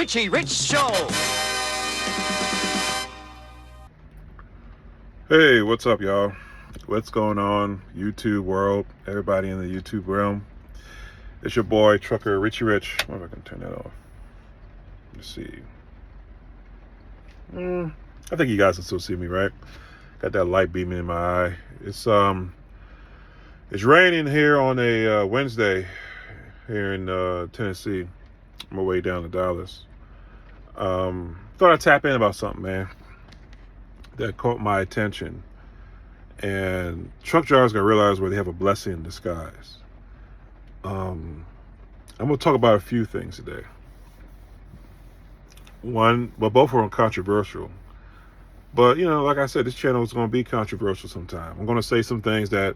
Richie Rich Show. Hey, what's up, y'all? What's going on, YouTube world? Everybody in the YouTube realm. It's your boy, Trucker Richie Rich. I wonder if I can turn that off. Let's see. I think you guys can still see me, right? Got that light beaming in my eye. It's raining here on a Wednesday here in Tennessee. On my way down to Dallas. Thought I'd tap in about something, man, that caught my attention. And truck drivers gotta realize where they have a blessing in disguise. I'm gonna talk about a few things today. One, well, both are controversial. But, you know, like I said, this channel is going to be controversial sometime. I'm going to say some things that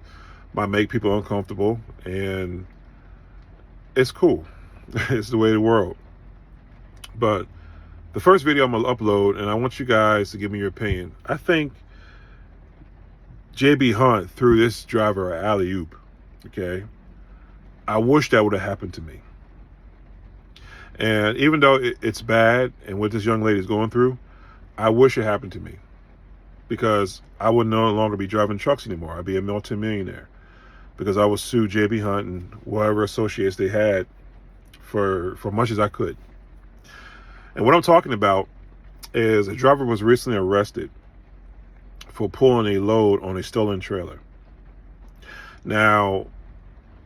might make people uncomfortable, and it's cool. It's the way of the world. But the first video I'm going to upload, and I want you guys to give me your opinion. I think JB Hunt threw this driver an alley-oop, okay? I wish that would have happened to me. And even though it's bad and what this young lady is going through, I wish it happened to me, because I would no longer be driving trucks anymore. I'd be a multi-millionaire because I would sue JB Hunt and whatever associates they had for much as I could. And what I'm talking about is a driver was recently arrested for pulling a load on a stolen trailer. Now,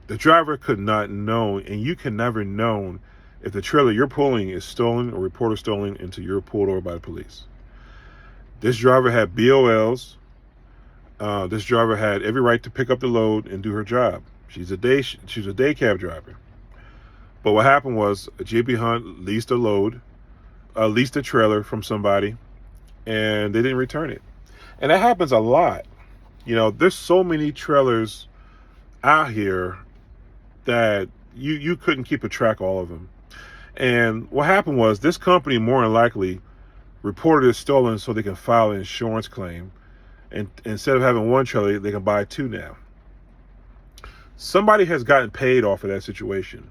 the driver could not know, and you can never know if the trailer you're pulling is stolen or reported stolen until you're pulled over by the police. This driver had BOLs. This driver had every right to pick up the load and do her job. She's a day cab driver. But what happened was JB Hunt leased a trailer from somebody, and they didn't return it. And that happens a lot. You know, there's so many trailers out here that you couldn't keep a track of all of them. And what happened was this company more than likely reported it stolen so they can file an insurance claim. And instead of having one trailer, they can buy two now. Somebody has gotten paid off of that situation,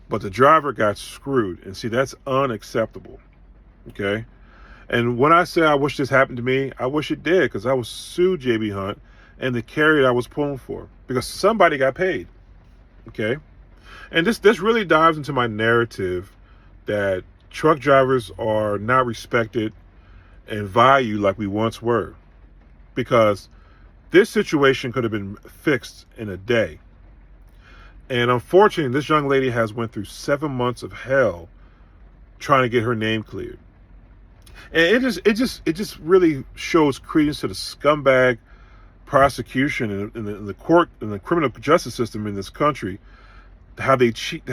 but the driver got screwed. And see, that's unacceptable. Okay? And when I say I wish this happened to me, I wish it did, because I would sue JB Hunt and the carrier I was pulling for, because somebody got paid. Okay? And this really dives into my narrative that truck drivers are not respected and valued like we once were. Because this situation could have been fixed in a day. And unfortunately, this young lady has went through 7 months of hell trying to get her name cleared. And it just really shows credence to the scumbag prosecution in the court, in the criminal justice system in this country, how they treat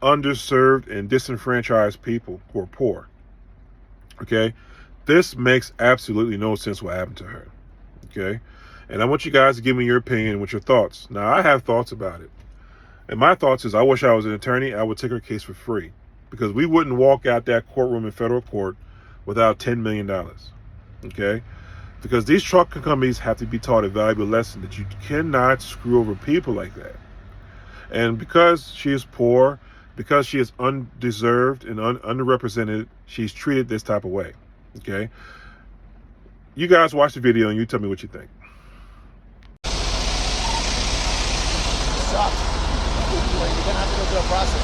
underserved and disenfranchised people who are poor. Okay? This makes absolutely no sense what happened to her. Okay? And I want you guys to give me your opinion with your thoughts. Now, I have thoughts about it. And my thoughts is, I wish I was an attorney. I would take her case for free, because we wouldn't walk out that courtroom in federal court without $10 million. Okay? Because these truck companies have to be taught a valuable lesson that you cannot screw over people like that. And because she is poor, because she is undeserved and underrepresented, she's treated this type of way. Okay? You guys watch the video and you tell me what you think. Sucks. You're gonna have to go through a process.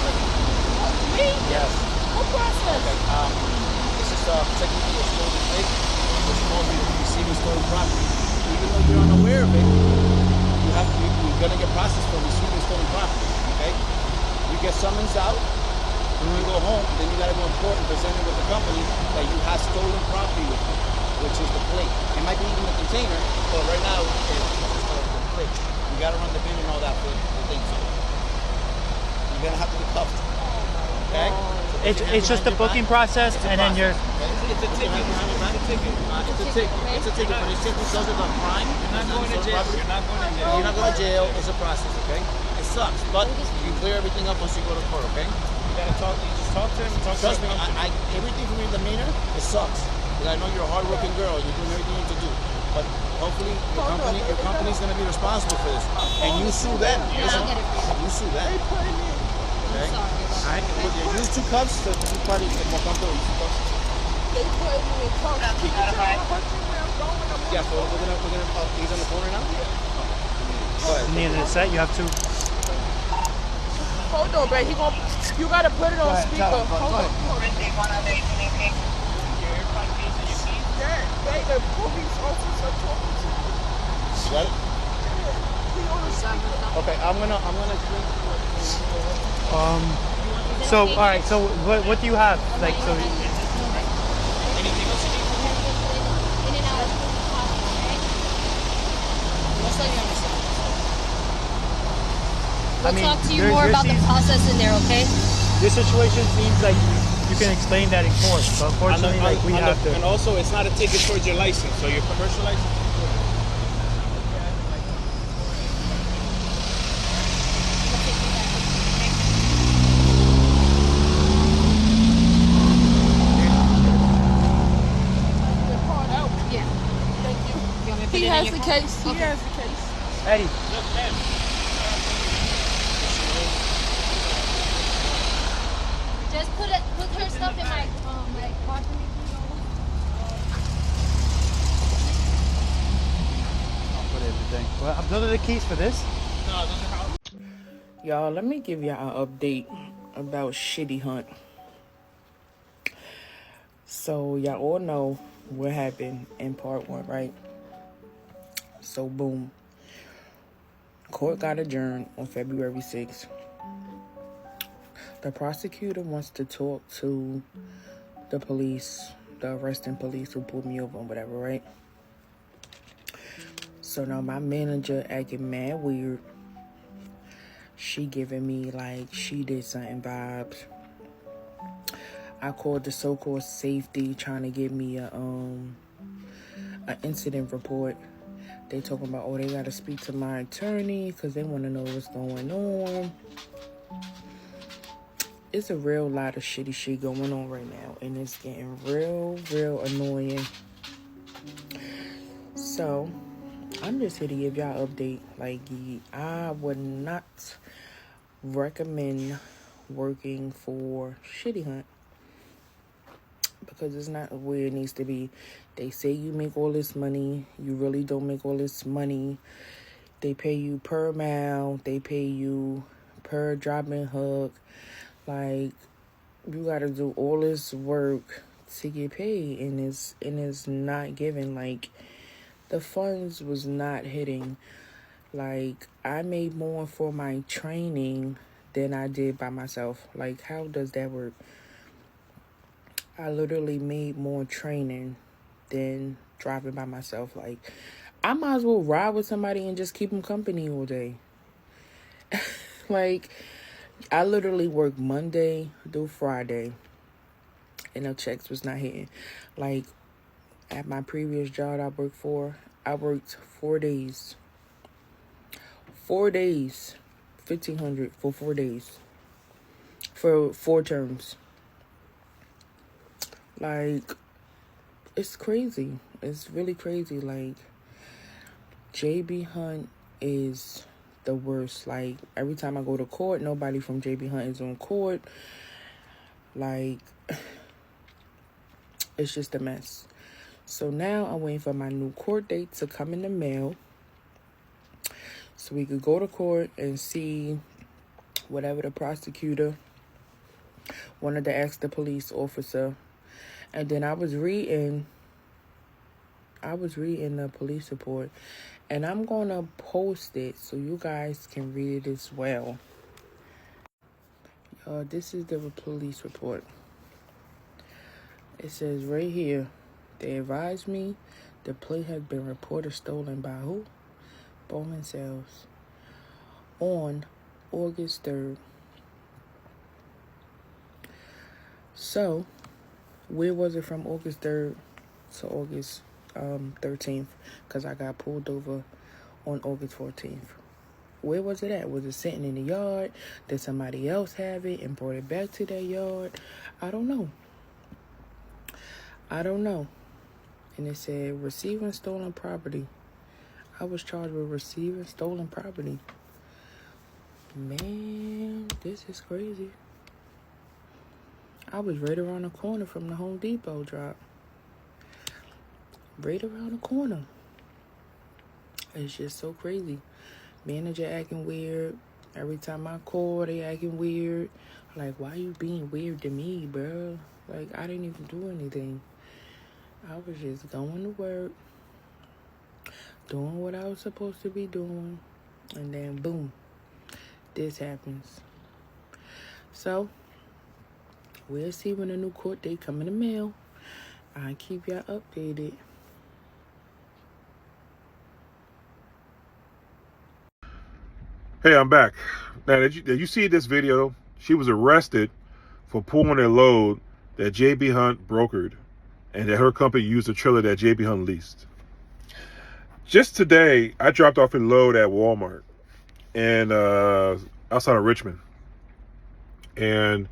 Me? Yes. What process? Okay. This is technically a stolen plate, which called you receiving stolen property. Even though you're unaware of it, you're gonna get processed for receiving stolen property. Okay? You get summons out. When you go home, then you gotta go in court and present it with the company that you have stolen property with you, which is the plate. It might be even the container, but right now it's the plate. You gotta run the bin and all that for the things. You're gonna have to be cuffed. Okay? It's just the booking process, and then you're. It's a ticket. It's a ticket, but it's just because of the crime. You're not going to jail. You're not going to jail. It's a process, okay? It sucks, but you can clear everything up once you go to court, okay? You gotta talk. You just talk to him. And Trust me, everything from your demeanor, it sucks. Because I know you're a hard-working girl. You're doing everything you need to do. But hopefully, your company's going to be responsible for this, and you sue them. Listen, you sue them. Okay. I'm sorry about Alright, that. yeah, use 2 cups to probably get more comfortable. Use 2 cups. They put me in cuffs. Can you tell my husband where I'm going? I'm on Yeah, the so phone. we're gonna he's on the phone right now? Go ahead. In the end of the set, you have to. Hold on, babe. You gotta put it on speaker. Hold on. Yeah, the police officer talking to me. You got it? He on the speaker. Okay, I'm gonna explain to you what So all right. So what do you have? Like so. Anything else you need? In and out of the hospital, okay? Just so you understand. We'll mean, talk to you there- more there about the seems- process in there, okay? This situation seems like you can explain that in court, but unfortunately, like we have to. And also, it's not a ticket towards your license. So your commercial license. The card out. Yeah. Thank you. You want me to put He it in has your the phone? case. He Okay. has the case. Eddie, Just put her stuff in my car for me, please. I'll put everything. Well, those are the keys for this. Y'all, let me give y'all an update about Shitty Hunt. So, y'all all know what happened in part 1, right? So, boom. Court got adjourned on February 6th. The prosecutor wants to talk to the police, the arresting police who pulled me over and whatever, right? So now my manager acting mad weird. She giving me like she did something vibes. I called the so-called safety trying to get me an incident report. They talking about, oh, they gotta speak to my attorney because they want to know what's going on. It's a real lot of shitty shit going on right now, and it's getting real annoying. So I'm just here to give y'all an update. Like, I would not recommend working for Shitty Hunt because it's not where it needs to be. They say you make all this money. You really don't make all this money. They pay you per mile. They pay you per drop-in hook. Like, you gotta do all this work to get paid, and it's not given. Like, the funds was not hitting. Like, I made more for my training than I did by myself. Like, how does that work? I literally made more training than driving by myself. Like, I might as well ride with somebody and just keep them company all day. Like, I literally worked Monday through Friday, and the checks was not hitting. Like, at my previous job I worked for, I worked 4 days. 4 days. $1,500 for 4 days. For 4 terms. Like, it's crazy. It's really crazy. Like, JB Hunt is the worst. Like, every time I go to court, nobody from JB Hunt is on court. Like, it's just a mess. So now I'm waiting for my new court date to come in the mail so we could go to court and see whatever the prosecutor wanted to ask the police officer. And then I was reading the police report, and I'm gonna post it so you guys can read it as well. This is the police report. It says right here, they advised me the plate has been reported stolen by who? Bowman Sales on August 3rd. So, where was it from August 3rd to August 13th? Because I got pulled over on August 14th. Where was it at? Was it sitting in the yard? Did somebody else have it and brought it back to their yard? I don't know. And it said receiving stolen property. I was charged with receiving stolen property. Man, this is crazy. I was right around the corner from the Home Depot drop. Right around the corner. It's just so crazy. Manager acting weird. Every time I call, they acting weird. Like, why you being weird to me, bro? Like, I didn't even do anything. I was just going to work, doing what I was supposed to be doing, and then boom, this happens. So, we'll see when the new court date come in the mail. I'll keep y'all updated. Hey, I'm back. Now, did you see this video? She was arrested for pulling a load that J.B. Hunt brokered and that her company used a trailer that J.B. Hunt leased. Just today, I dropped off a load at Walmart and outside of Richmond. And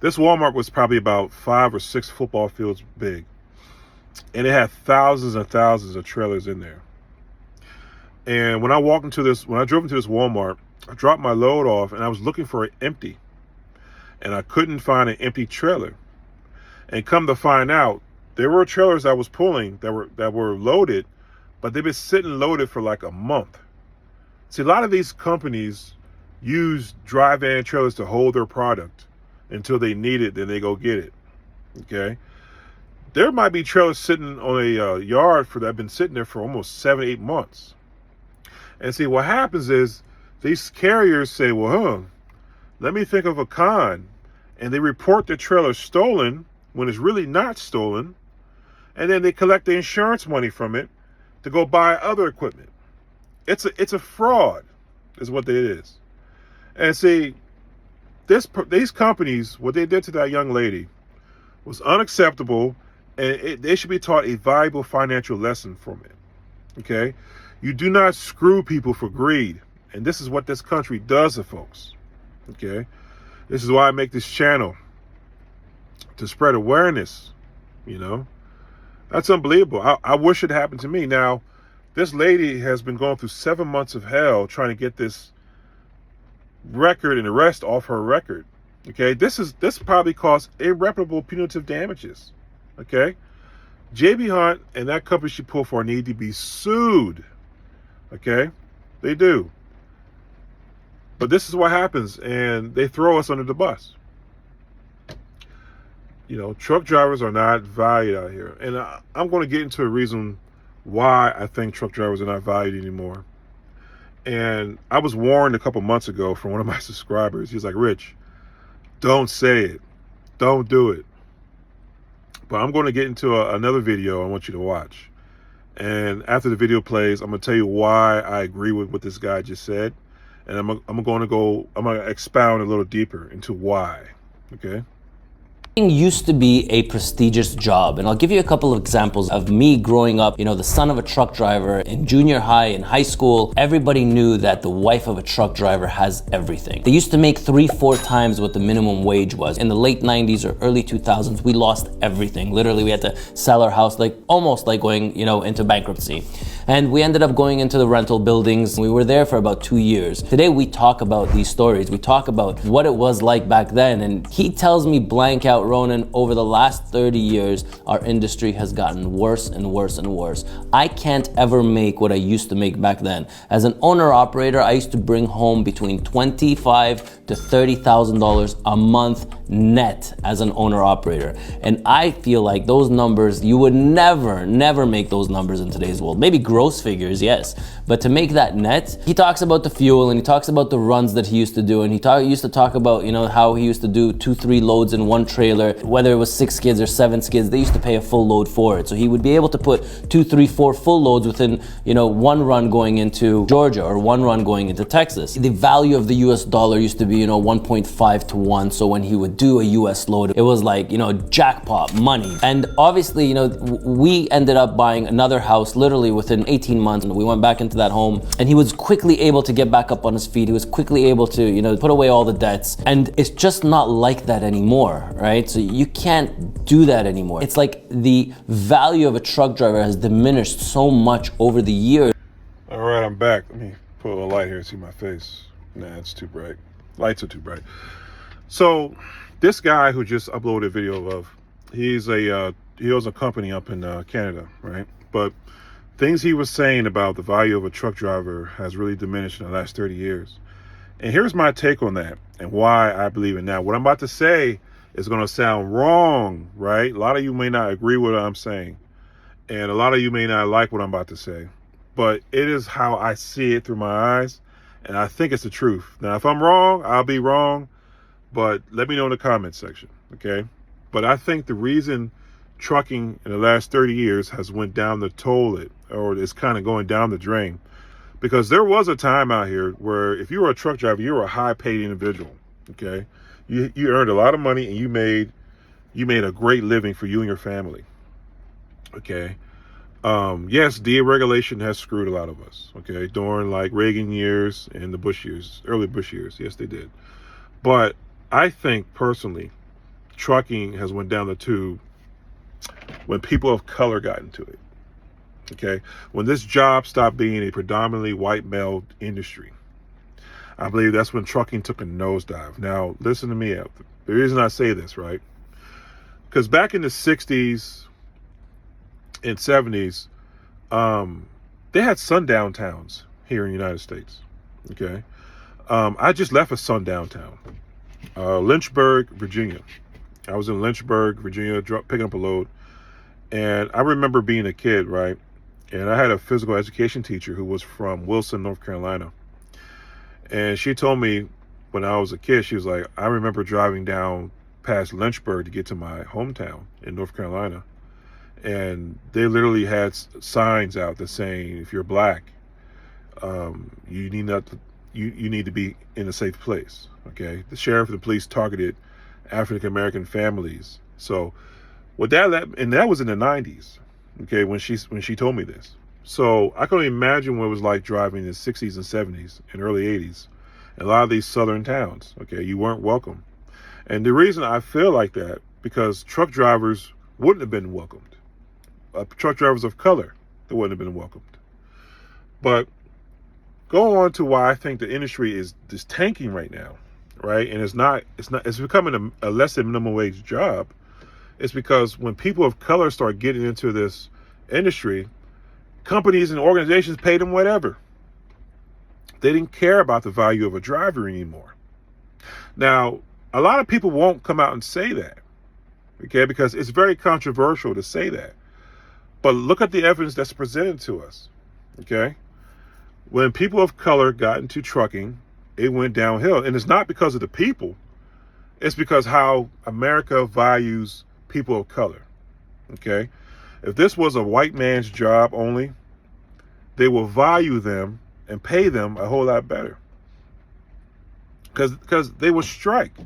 this Walmart was probably about 5 or 6 football fields big. And it had thousands and thousands of trailers in there. And when I drove into this Walmart, I dropped my load off and I was looking for it empty. And I couldn't find an empty trailer. And come to find out, there were trailers I was pulling that were loaded, but they've been sitting loaded for like a month. See, a lot of these companies use dry van trailers to hold their product until they need it, then they go get it. Okay? There might be trailers sitting on a yard that have been sitting there for almost 7-8 months. And see, what happens is these carriers say, well, let me think of a con. And they report the trailer stolen when it's really not stolen. And then they collect the insurance money from it to go buy other equipment. It's a fraud is what it is. And see, these companies, what they did to that young lady was unacceptable. And they should be taught a valuable financial lesson from it. Okay? You do not screw people for greed. And this is what this country does to folks. Okay? This is why I make this channel. To spread awareness. You know? That's unbelievable. I wish it happened to me. Now, this lady has been going through 7 months of hell trying to get this record and arrest off her record. Okay? This probably caused irreparable punitive damages. Okay? J.B. Hunt and that company she pulled for need to be sued. Okay? They do. But this is what happens, and they throw us under the bus. You know, truck drivers are not valued out here. And I'm going to get into a reason why I think truck drivers are not valued anymore. And I was warned a couple months ago from one of my subscribers. He's like, Rich, don't say it. Don't do it. But I'm going to get into another video I want you to watch. And after the video plays, I'm going to tell you why I agree with what this guy just said. And I'm going to expound a little deeper into why. Okay? Used to be a prestigious job, and I'll give you a couple of examples of me growing up, you know, the son of a truck driver in junior high and high school. Everybody knew that the wife of a truck driver has everything. They used to make 3-4 times what the minimum wage was. In the late 90s or early 2000s, we lost everything. Literally, we had to sell our house, like almost like going, you know, into bankruptcy. And we ended up going into the rental buildings. We were there for about 2 years. Today, we talk about these stories. We talk about what it was like back then. And he tells me blank out, Ronan, over the last 30 years, our industry has gotten worse and worse and worse. I can't ever make what I used to make back then. As an owner-operator, I used to bring home between $25,000 to $30,000 a month net as an owner-operator. And I feel like those numbers, you would never make those numbers in today's world. Maybe gross figures, yes. But to make that net, he talks about the fuel and he talks about the runs that he used to do. And he used to talk about, you know, how he used to do 2-3 loads in one trailer, whether it was 6 skids or 7 skids, they used to pay a full load for it. So he would be able to put 2, 3, 4 full loads within, you know, one run going into Georgia or one run going into Texas. The value of the US dollar used to be, you know, 1.5 to 1. So when he would do a US load, it was like, you know, jackpot money. And obviously, you know, we ended up buying another house literally within 18 months. And we went back into that home and he was quickly able to get back up on his feet. He was quickly able to, you know, put away all the debts. And it's just not like that anymore, right? So you can't do that anymore. It's like the value of a truck driver has diminished so much over the years. All right, I'm back. Let me put a little light here and see my face. Nah, it's too bright. Lights are too bright. So this guy who just uploaded a video of, he owns a company up in Canada, right? But things he was saying about the value of a truck driver has really diminished in the last 30 years. And here's my take on that and why I believe it now. What I'm about to say is going to sound wrong, right? A lot of you may not agree with what I'm saying. And a lot of you may not like what I'm about to say. But it is how I see it through my eyes. And I think it's the truth. Now, if I'm wrong, I'll be wrong. But let me know in the comment section, okay? But I think the reason trucking in the last 30 years has went down the toilet, or is kind of going down the drain, because there was a time out here where if you were a truck driver, you were a high-paid individual, okay? You earned a lot of money, and you made a great living for you and your family, okay? Yes, deregulation has screwed a lot of us, okay? During like Reagan years and the Bush years, early Bush years, yes, they did. But I think personally, trucking has went down the tube when people of color got into it, okay? When this job stopped being a predominantly white male industry, I believe that's when trucking took a nosedive. Now, listen to me out. The reason I say this, right? Because back in the 60s and 70s, they had sundown towns here in the United States, okay? I just left a sundown town, Lynchburg, Virginia. I was in Lynchburg, Virginia, picking up a load. And I remember being a kid, right? And I had a physical education teacher who was from Wilson, North Carolina. And she told me when I was a kid, she was like, I remember driving down past Lynchburg to get to my hometown in North Carolina. And they literally had signs out that saying, if you're black, you need to be in a safe place, okay? The sheriff and the police targeted African-American families. So with that, and that was in the 90s, okay, when she told me this. So I couldn't imagine what it was like driving in the 60s and 70s and early 80s in a lot of these southern towns, okay? You weren't welcome. And the reason I feel like that, because truck drivers wouldn't have been welcomed. Truck drivers of color, they wouldn't have been welcomed. But going on to why I think the industry is tanking right now, right? And it's becoming a less than minimum wage job. It's because when people of color start getting into this industry, companies and organizations paid them whatever. They didn't care about the value of a driver anymore. Now, a lot of people won't come out and say that, okay, because it's very controversial to say that. But look at the evidence that's presented to us, okay? When people of color got into trucking, it went downhill. And it's not because of the people. It's because how America values people of color, okay? If this was a white man's job only, they will value them and pay them a whole lot better. Because they will strike.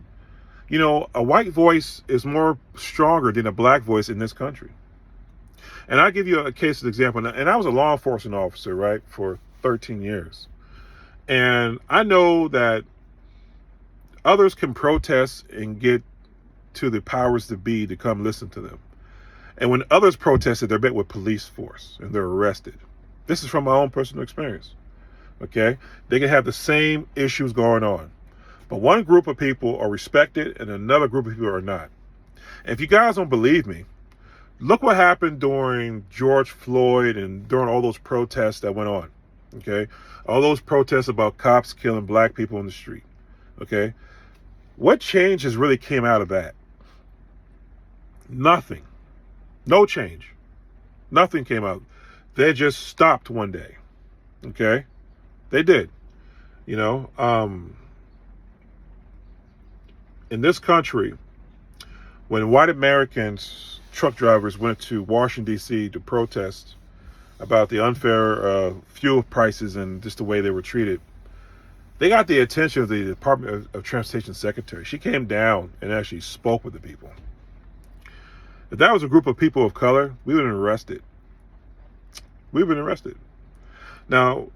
You know, a white voice is more stronger than a black voice in this country. And I'll give you a case of example. And I was a law enforcement officer, right, for 13 years. And I know that others can protest and get to the powers that be to come listen to them. And when others protested, they're met with police force and they're arrested. This is from my own personal experience, okay? They can have the same issues going on. But one group of people are respected and another group of people are not. And if you guys don't believe me, look what happened during George Floyd and during all those protests that went on, okay? All those protests about cops killing black people in the street, okay? What change has really came out of that? Nothing. No change. Nothing came out. They just stopped one day, okay? They did, you know? In this country, when white Americans, truck drivers, went to Washington, D.C. to protest about the unfair fuel prices and just the way they were treated, they got the attention of the Department of Transportation Secretary. She came down and actually spoke with the people. If that was a group of people of color, we would have been arrested. We've been arrested. Now,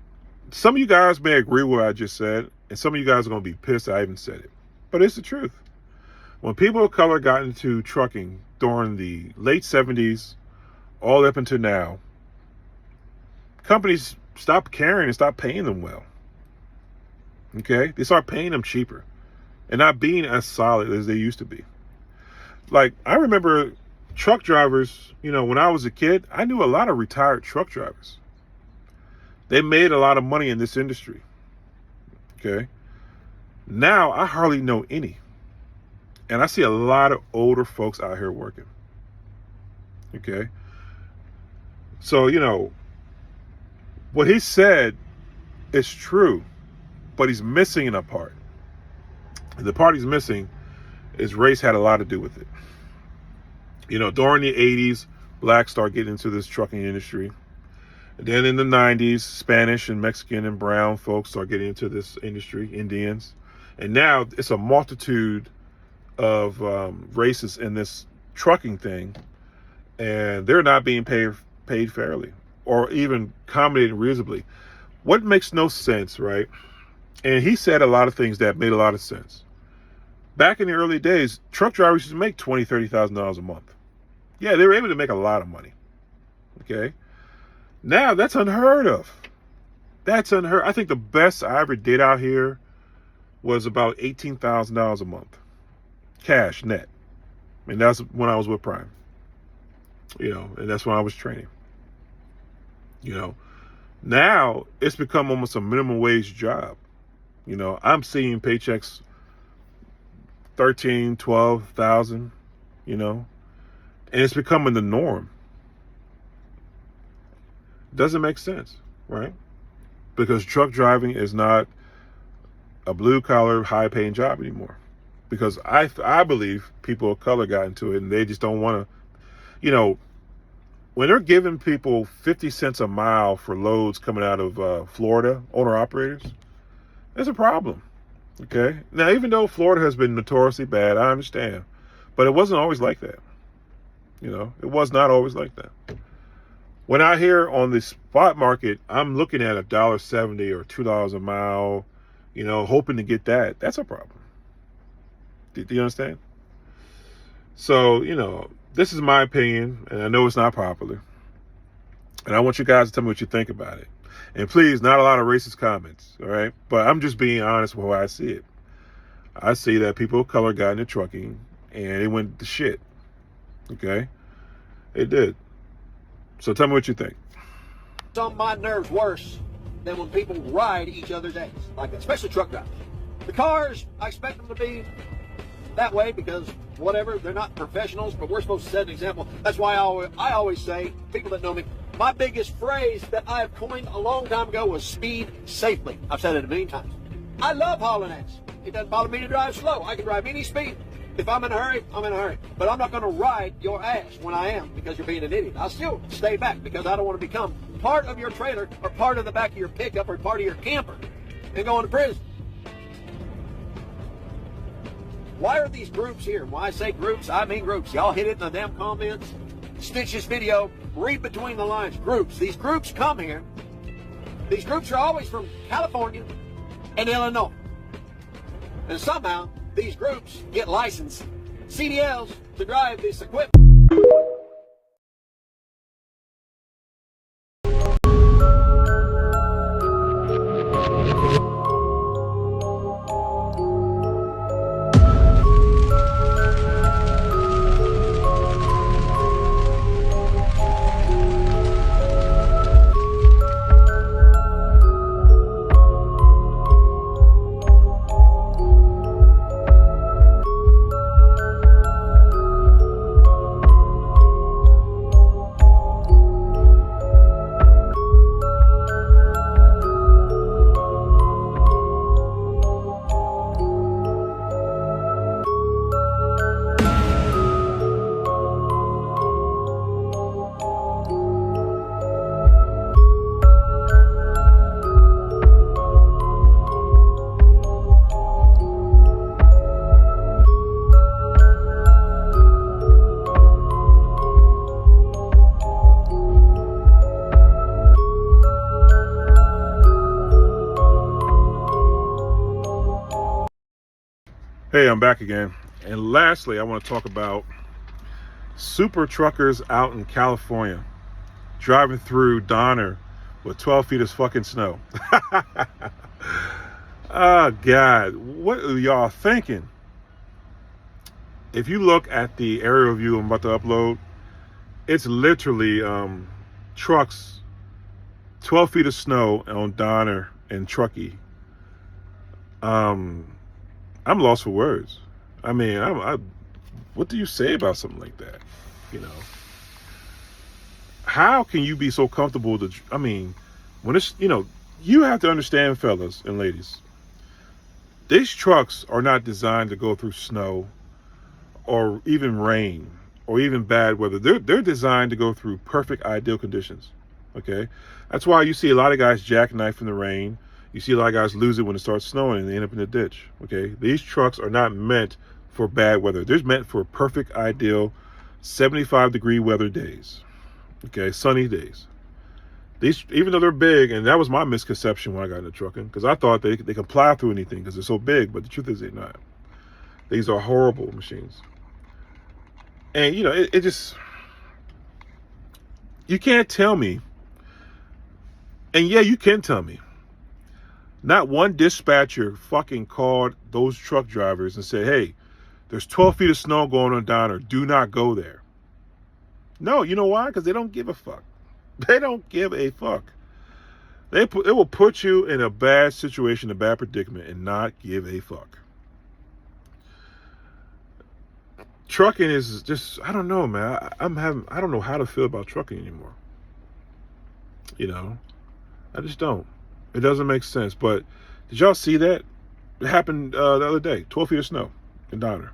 some of you guys may agree with what I just said, and some of you guys are going to be pissed I even said it. But it's the truth. When people of color got into trucking during the late 70s, all up until now, companies stopped caring and stopped paying them well. Okay? They start paying them cheaper and not being as solid as they used to be. Like, I remember truck drivers, when I was a kid, I knew a lot of retired truck drivers. They made a lot of money in this industry. Okay? Now, I hardly know any. And I see a lot of older folks out here working. Okay? So, what he said is true, but he's missing a part. The part he's missing is race had a lot to do with it. During the 80s, blacks started getting into this trucking industry. And then in the 90s, Spanish and Mexican and brown folks started getting into this industry, Indians. And now it's a multitude of races in this trucking thing, and they're not being paid fairly or even accommodated reasonably. What makes no sense, right? And he said a lot of things that made a lot of sense. Back in the early days, truck drivers used to make $20,000, $30,000 a month. Yeah, they were able to make a lot of money. Okay? Now, that's unheard of. That's unheard. I think the best I ever did out here was about $18,000 a month. Cash, net. And that's when I was with Prime. And that's when I was training. Now it's become almost a minimum wage job. I'm seeing paychecks 13, 12,000, and it's becoming the norm. Doesn't make sense, right? Because truck driving is not a blue collar, high paying job anymore. Because I believe people of color got into it and they just don't want to, when they're giving people 50 cents a mile for loads coming out of Florida, owner operators, there's a problem. Okay. Now, even though Florida has been notoriously bad, I understand, but it wasn't always like that. It was not always like that. When I hear on the spot market, I'm looking at $1.70 or $2 a mile, hoping to get that. That's a problem. Do you understand? So, this is my opinion, and I know it's not popular. And I want you guys to tell me what you think about it. And please, not a lot of racist comments, all right? But I'm just being honest with how I see it. I see that people of color got into trucking, and it went to shit. Okay? It did. So tell me what you think. Some of my nerves worse than when people ride each other's ass, like that, especially truck drivers. The cars, I expect them to be that way because whatever, they're not professionals, but we're supposed to set an example. That's why I always say, people that know me, my biggest phrase that I have coined a long time ago was speed safely. I've said it a million times. I love hauling ass. It doesn't bother me to drive slow. I can drive any speed. If I'm in a hurry, I'm in a hurry. But I'm not going to ride your ass when I am because you're being an idiot. I'll still stay back because I don't want to become part of your trailer or part of the back of your pickup or part of your camper and go into prison. Why are these groups here? When I say groups, I mean groups. Y'all hit it in the damn comments. Stitch this video. Read between the lines. Groups. These groups come here. These groups are always from California and Illinois. And somehow, these groups get licensed CDLs to drive this equipment. Hey, I'm back again. And lastly, I want to talk about super truckers out in California driving through Donner with 12 feet of fucking snow. Oh, God. What are y'all thinking? If you look at the aerial view I'm about to upload, it's literally trucks, 12 feet of snow on Donner and Truckee. I'm lost for words. I mean, what do you say about something like that? You know, how can you be so comfortable to, I mean, when it's, you know, you have to understand, fellas and ladies, these trucks are not designed to go through snow or even rain or even bad weather. They're designed to go through perfect, ideal conditions. Okay, that's why you see a lot of guys jackknife in the rain. You see a lot of guys lose it when it starts snowing and they end up in the ditch. Okay, these trucks are not meant for bad weather. They're meant for perfect, ideal 75-degree weather days. Okay, sunny days. These, even though they're big, and that was my misconception when I got into trucking, because I thought they can plow through anything because they're so big, but the truth is they're not. These are horrible machines. And, you know, it just, you can't tell me, and yeah, you can tell me, not one dispatcher fucking called those truck drivers and said, hey, there's 12 feet of snow going on down there. Do not go there. No, you know why? Because they don't give a fuck. They don't give a fuck. It will put you in a bad situation, a bad predicament, and not give a fuck. Trucking is just, I don't know, man. I don't know how to feel about trucking anymore. You know, I just don't. It doesn't make sense. But did y'all see that? It happened the other day. 12 feet of snow in Donner,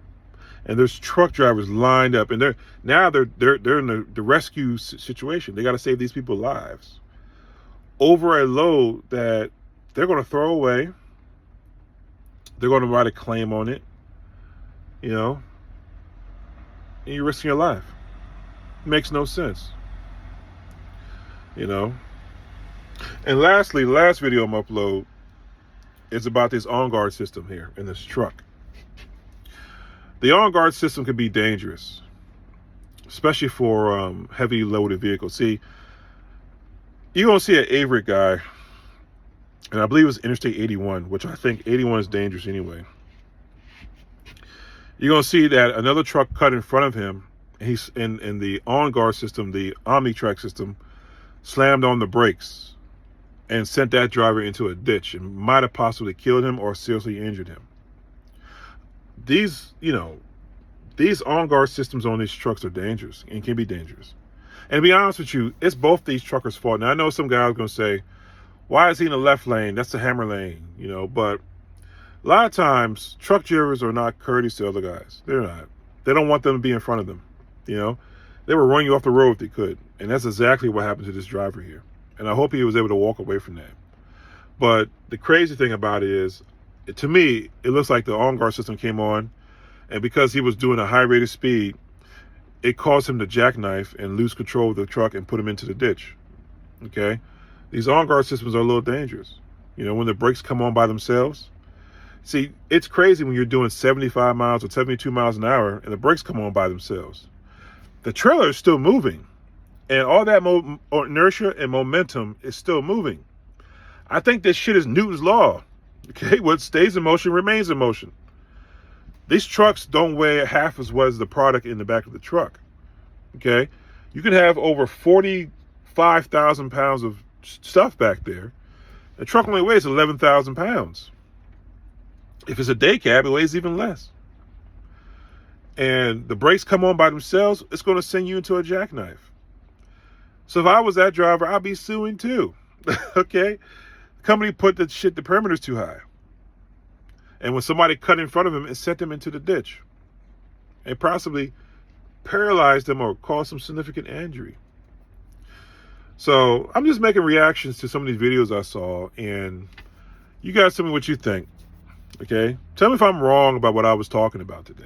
and there's truck drivers lined up, and they're in the rescue situation. They got to save these people's lives over a load that they're going to throw away. They're going to write a claim on it. You know, and you're risking your life. It makes no sense. You know. And lastly, the last video I'm upload is about this on-guard system here in this truck. The on-guard system can be dangerous, especially for heavy loaded vehicles. See, you're going to see an Avery guy, and I believe it was Interstate 81, which I think 81 is dangerous anyway. You're going to see that another truck cut in front of him. He's in the on-guard system, the OmniTrack system, slammed on the brakes and sent that driver into a ditch and might have possibly killed him or seriously injured him. These, you know, these on-guard systems on these trucks are dangerous and can be dangerous. And to be honest with you, it's both these truckers' fault. Now, I know some guys are going to say, why is he in the left lane? That's the hammer lane, you know, but a lot of times truck drivers are not courteous to other guys. They're not. They don't want them to be in front of them, you know. They will run you off the road if they could. And that's exactly what happened to this driver here. And I hope he was able to walk away from that. But the crazy thing about it is, to me, it looks like the on-guard system came on, and because he was doing a high rate of speed, it caused him to jackknife and lose control of the truck and put him into the ditch. Okay? These on-guard systems are a little dangerous. You know, when the brakes come on by themselves. See, it's crazy when you're doing 75 miles or 72 miles an hour and the brakes come on by themselves. The trailer is still moving. And all that inertia and momentum is still moving. I think this shit is Newton's law. Okay, what stays in motion remains in motion. These trucks don't weigh half as well as the product in the back of the truck. Okay, you can have over 45,000 pounds of stuff back there. The truck only weighs 11,000 pounds. If it's a day cab, it weighs even less. And the brakes come on by themselves, it's going to send you into a jackknife. So if I was that driver, I'd be suing too. Okay? The company put the perimeters too high. And when somebody cut in front of him, it sent them into the ditch. And possibly paralyzed them or caused some significant injury. So I'm just making reactions to some of these videos I saw. And you guys tell me what you think. Okay? Tell me if I'm wrong about what I was talking about today.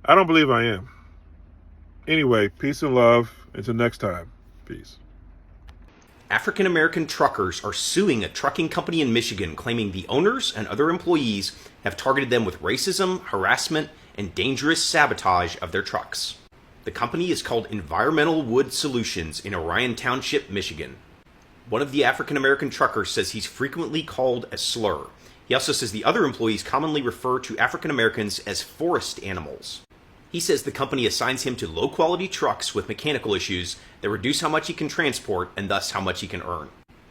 I don't believe I am. Anyway, peace and love. Until next time. Peace. African American truckers are suing a trucking company in Michigan, claiming the owners and other employees have targeted them with racism, harassment, and dangerous sabotage of their trucks. The company is called Environmental Wood Solutions in Orion Township, Michigan. One of the African American truckers says he's frequently called a slur. He also says the other employees commonly refer to African Americans as forest animals. He says the company assigns him to low-quality trucks with mechanical issues that reduce how much he can transport and thus how much he can earn.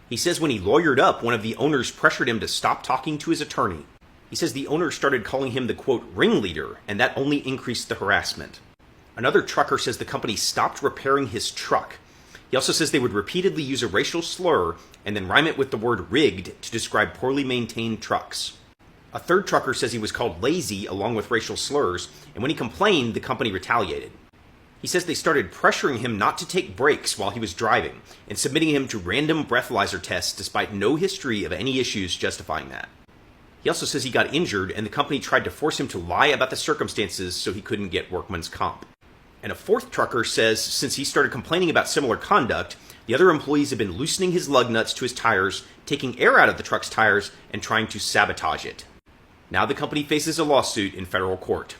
He says when he lawyered up, one of the owners pressured him to stop talking to his attorney. He says the owner started calling him the, quote, ringleader, and that only increased the harassment. Another trucker says the company stopped repairing his truck. He also says they would repeatedly use a racial slur and then rhyme it with the word rigged to describe poorly maintained trucks. A third trucker says he was called lazy along with racial slurs, and when he complained, the company retaliated. He says they started pressuring him not to take breaks while he was driving and submitting him to random breathalyzer tests despite no history of any issues justifying that. He also says he got injured and the company tried to force him to lie about the circumstances so he couldn't get workman's comp. And a fourth trucker says since he started complaining about similar conduct, the other employees have been loosening his lug nuts to his tires, taking air out of the truck's tires, and trying to sabotage it. Now the company faces a lawsuit in federal court.